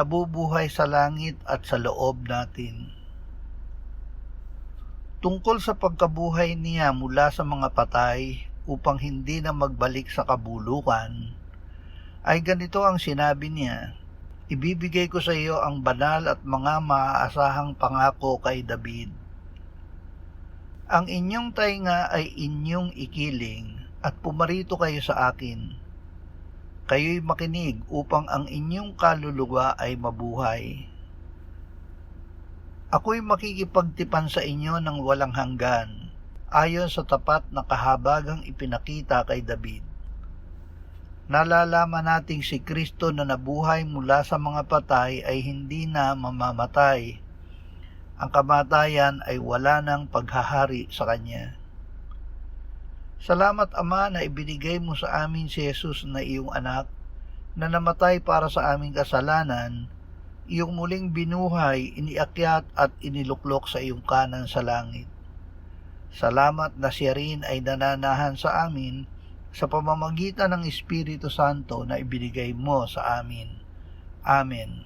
nabubuhay sa langit at sa loob natin. Tungkol sa pagkabuhay niya mula sa mga patay upang hindi na magbalik sa kabulukan, ay ganito ang sinabi niya, ibibigay ko sa iyo ang banal at mga maaasahang pangako kay David. Ang inyong tainga ay inyong ikiling at pumarito kayo sa akin. Kayo'y makinig upang ang inyong kaluluwa ay mabuhay. Ako'y makikipagtipan sa inyo ng walang hanggan, ayon sa tapat na kahabagang ipinakita kay David. Nalalaman nating si Kristo na nabuhay mula sa mga patay ay hindi na mamamatay. Ang kamatayan ay wala nang paghahari sa Kanya. Salamat Ama na ibinigay mo sa amin si Jesus na iyong anak, na namatay para sa aming kasalanan, iyong muling binuhay, iniakyat at iniluklok sa iyong kanan sa langit. Salamat na siya rin ay nananahan sa amin sa pamamagitan ng Espiritu Santo na ibinigay mo sa amin. Amen.